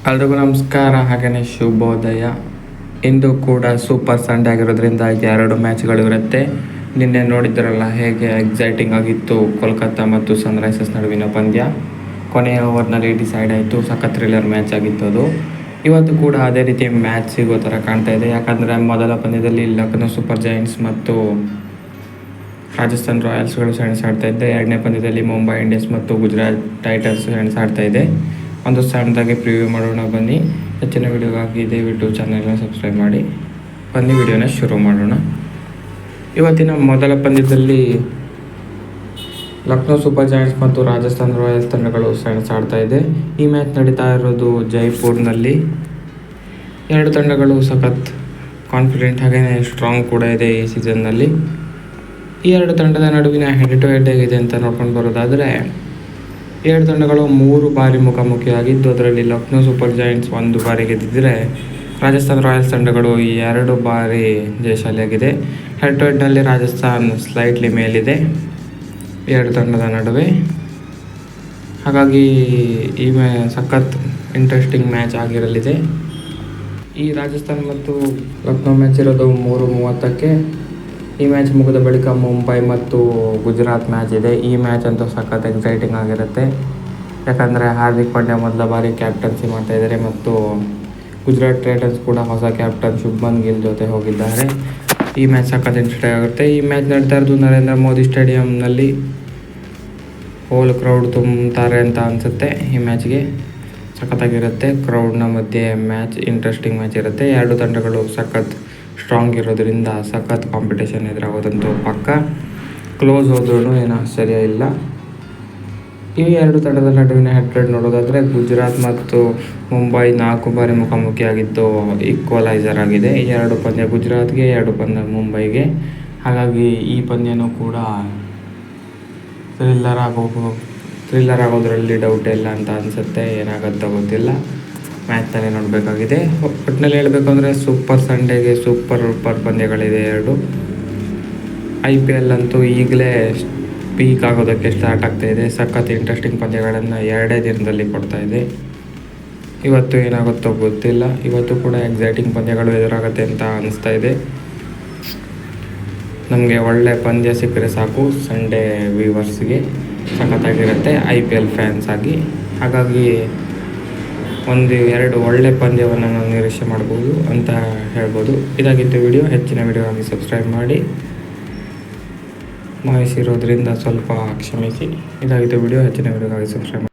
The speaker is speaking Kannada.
ಎಲ್ರಿಗೂ ನಮಸ್ಕಾರ, ಹಾಗೆಯೇ ಶುಭೋದಯ. ಇಂದು ಕೂಡ ಸೂಪರ್ ಸಂಡೇ ಆಗಿರೋದ್ರಿಂದ ಎರಡು ಮ್ಯಾಚ್ಗಳು ಇರುತ್ತೆ. ನಿನ್ನೆ ನೋಡಿದ್ರಲ್ಲ ಹೇಗೆ ಎಕ್ಸೈಟಿಂಗ್ ಆಗಿತ್ತು ಕೋಲ್ಕತ್ತಾ ಮತ್ತು ಸನ್ರೈಸರ್ಸ್ ನಡುವಿನ ಪಂದ್ಯ. ಕೊನೆಯ ಓವರ್ನಲ್ಲಿ ಡಿಸೈಡ್ ಆಯಿತು. ಸಖತ್ ಥ್ರಿಲ್ಲರ್ ಮ್ಯಾಚ್ ಆಗಿತ್ತು ಅದು. ಇವತ್ತು ಕೂಡ ಅದೇ ರೀತಿ ಮ್ಯಾಚ್ ಸಿಗೋ ಥರ ಕಾಣ್ತಾ ಇದೆ. ಯಾಕಂದರೆ ಮೊದಲ ಪಂದ್ಯದಲ್ಲಿ ಲಕ್ನೋ ಸೂಪರ್ ಜೈಂಟ್ಸ್ ಮತ್ತು ರಾಜಸ್ಥಾನ್ ರಾಯಲ್ಸ್ಗಳು ಸೆಣಸಾಡ್ತಾ ಇದ್ದೆ. ಎರಡನೇ ಪಂದ್ಯದಲ್ಲಿ ಮುಂಬೈ ಇಂಡಿಯನ್ಸ್ ಮತ್ತು ಗುಜರಾತ್ ಟೈಟನ್ಸ್ ಸೆಣಸಾಡ್ತಾ ಇದೆ. ಒಂದು ಸಣ್ಣದಾಗಿ ಪ್ರಿವ್ಯೂ ಮಾಡೋಣ ಬನ್ನಿ. ಹೆಚ್ಚಿನ ವಿಡಿಯೋಗಾಗಿ ದಯವಿಟ್ಟು ಚಾನಲ್ನ ಸಬ್ಸ್ಕ್ರೈಬ್ ಮಾಡಿ. ಬನ್ನಿ ವಿಡಿಯೋನ ಶುರು ಮಾಡೋಣ. ಇವತ್ತಿನ ಮೊದಲ ಪಂದ್ಯದಲ್ಲಿ ಲಕ್ನೋ ಸೂಪರ್ ಜೈಂಟ್ಸ್ ಮತ್ತು ರಾಜಸ್ಥಾನ್ ರಾಯಲ್ಸ್ ತಂಡಗಳು ಸೆಣಸಾಡ್ತಾ ಇದೆ. ಈ ಮ್ಯಾಚ್ ನಡೀತಾ ಇರೋದು ಜೈಪುರ್ನಲ್ಲಿ. ಎರಡು ತಂಡಗಳು ಸಖತ್ ಕಾನ್ಫಿಡೆಂಟ್ ಹಾಗೆಯೇ ಸ್ಟ್ರಾಂಗ್ ಕೂಡ ಇದೆ ಈ ಸೀಸನ್ನಲ್ಲಿ. ಈ ಎರಡು ತಂಡದ ನಡುವಿನ ಹೆಡ್ ಟು ಹೆಡ್ ಹೇಗಿದೆ ಅಂತ ನೋಡ್ಕೊಂಡು ಬರೋದಾದರೆ, ಎರಡು ತಂಡಗಳು 3 ಬಾರಿ ಮುಖಾಮುಖಿಯಾಗಿದ್ದು ಅದರಲ್ಲಿ ಲಕ್ನೋ ಸೂಪರ್ ಜೈಂಟ್ಸ್ 1 ಬಾರಿ ಗೆದ್ದಿದ್ದರೆ ರಾಜಸ್ಥಾನ್ ರಾಯಲ್ಸ್ ತಂಡಗಳು 2 ಬಾರಿ ಜಯಶಾಲಿಯಾಗಿದೆ. ಹೆಡ್ ಟು ಹೆಡ್ನಲ್ಲಿ ರಾಜಸ್ಥಾನ್ ಸ್ಲೈಟ್ಲಿ ಮೇಲಿದೆ ಎರಡು ತಂಡದ ನಡುವೆ. ಹಾಗಾಗಿ ಈ ಸಖತ್ ಇಂಟ್ರೆಸ್ಟಿಂಗ್ ಮ್ಯಾಚ್ ಆಗಿರಲಿದೆ. ಈ ರಾಜಸ್ಥಾನ್ ಮತ್ತು ಲಕ್ನೋ ಮ್ಯಾಚ್ ಇರೋದು 3:30ಕ್ಕೆ. ಈ ಮ್ಯಾಚ್ ಮುಗಿದ ಬಳಿಕ ಮುಂಬೈ ಮತ್ತು ಗುಜರಾತ್ ಮ್ಯಾಚ್ ಇದೆ. ಈ ಮ್ಯಾಚ್ ಅಂತೂ ಸಖತ್ ಎಕ್ಸೈಟಿಂಗ್ ಆಗಿರುತ್ತೆ. ಯಾಕಂದರೆ ಹಾರ್ದಿಕ್ ಪಾಂಡ್ಯ ಮೊದಲ ಬಾರಿ ಕ್ಯಾಪ್ಟನ್ಸಿ ಮಾಡ್ತಾಯಿದ್ದಾರೆ ಮತ್ತು ಗುಜರಾತ್ ಟೈಟನ್ಸ್ ಕೂಡ ಹೊಸ ಕ್ಯಾಪ್ಟನ್ ಶುಭ್ಮನ್ ಗಿಲ್ ಜೊತೆ ಹೋಗಿದ್ದಾರೆ. ಈ ಮ್ಯಾಚ್ ಸಖತ್ ಇಂಟ್ರೆಸ್ಟಿಂಗ್ ಆಗುತ್ತೆ. ಈ ಮ್ಯಾಚ್ ನಡೀತಾ ಇರೋದು ನರೇಂದ್ರ ಮೋದಿ ಸ್ಟೇಡಿಯಂನಲ್ಲಿ. ಹೋಲ್ ಕ್ರೌಡ್ ತುಂಬ್ತಾರೆ ಅಂತ ಅನಿಸುತ್ತೆ. ಈ ಮ್ಯಾಚ್ಗೆ ಸಖತ್ತಾಗಿರುತ್ತೆ. ಕ್ರೌಡ್ನ ಮಧ್ಯೆ ಮ್ಯಾಚ್ ಇಂಟ್ರೆಸ್ಟಿಂಗ್ ಮ್ಯಾಚ್ ಇರುತ್ತೆ. ಎರಡು ತಂಡಗಳು ಸಖತ್ ಸ್ಟ್ರಾಂಗ್ ಇರೋದ್ರಿಂದ ಸಖತ್ ಕಾಂಪಿಟೇಷನ್ ಎದುರಾಗೋದಂತೂ ಪಕ್ಕ. ಕ್ಲೋಸ್ ಹೋದ್ರೂ ಏನೂ ಆಶ್ಚರ್ಯ ಇಲ್ಲ. ಈ ಎರಡು ತಂಡದ ನಡುವಿನ ಹೆಡ್ ಟು ಹೆಡ್ ನೋಡೋದಾದರೆ ಗುಜರಾತ್ ಮತ್ತು ಮುಂಬೈ 4 ಬಾರಿ ಮುಖಾಮುಖಿಯಾಗಿದ್ದು ಈಕ್ವಲೈಸರ್ ಆಗಿದೆ. 2 ಪಂದ್ಯ ಗುಜರಾತ್ಗೆ, 2 ಪಂದ್ಯ ಮುಂಬೈಗೆ. ಹಾಗಾಗಿ ಈ ಪಂದ್ಯನೂ ಕೂಡ ಥ್ರಿಲ್ಲರ್ ಆಗೋದ್ರಲ್ಲಿ ಡೌಟ್ ಇಲ್ಲ ಅಂತ ಅನಿಸುತ್ತೆ. ಏನಾಗುತ್ತೋ ಗೊತ್ತಿಲ್ಲ, ಮ್ಯಾಚ್ ತಾನೇ ನೋಡಬೇಕಾಗಿದೆ. ಒಟ್ಟಿನಲ್ಲಿ ಹೇಳಬೇಕು ಅಂದರೆ ಸೂಪರ್ ಸಂಡೇಗೆ ಸೂಪರ್ ಪಂದ್ಯಗಳಿದೆ 2. IPL ಅಂತೂ ಈಗಲೇ ಪೀಕ್ ಆಗೋದಕ್ಕೆ ಸ್ಟಾರ್ಟ್ ಆಗ್ತಾಯಿದೆ. ಸಖತ್ ಇಂಟ್ರೆಸ್ಟಿಂಗ್ ಪಂದ್ಯಗಳನ್ನು 2 ದಿನದಲ್ಲಿ ಕೊಡ್ತಾ ಇದೆ. ಇವತ್ತು ಏನಾಗುತ್ತೋ ಗೊತ್ತಿಲ್ಲ. ಇವತ್ತು ಕೂಡ ಎಕ್ಸೈಟಿಂಗ್ ಪಂದ್ಯಗಳು ಎದುರಾಗುತ್ತೆ ಅಂತ ಅನಿಸ್ತಾ ಇದೆ. ನಮಗೆ ಒಳ್ಳೆ ಪಂದ್ಯ ಸಿಕ್ಕರೆ ಸಾಕು ಸಂಡೇ ವ್ಯೂವರ್ಸ್ಗೆ. ಸಖತ್ತಾಗಿರುತ್ತೆ IPL ಫ್ಯಾನ್ಸ್ ಆಗಿ. ಹಾಗಾಗಿ 1-2 ಒಳ್ಳೆ ಪಂದ್ಯವನ್ನು ನಾವು ನಿರೀಕ್ಷೆ ಮಾಡ್ಬೋದು ಅಂತ ಹೇಳ್ಬೋದು. ಇದಾಗಿತ್ತು ವಿಡಿಯೋ. ಹೆಚ್ಚಿನ ವಿಡಿಯೋಗಾಗಿ ಸಬ್ಸ್ಕ್ರೈಬ್ ಮಾಡಿ. ವಾಯ್ಸ್ ಇರೋದ್ರಿಂದ ಸ್ವಲ್ಪ ಕ್ಷಮಿಸಿ. ಇದಾಗಿತ್ತು ವಿಡಿಯೋ. ಹೆಚ್ಚಿನ ವಿಡಿಯೋಗಾಗಿ ಸಬ್ಸ್ಕ್ರೈಬ್ ಮಾಡಿ.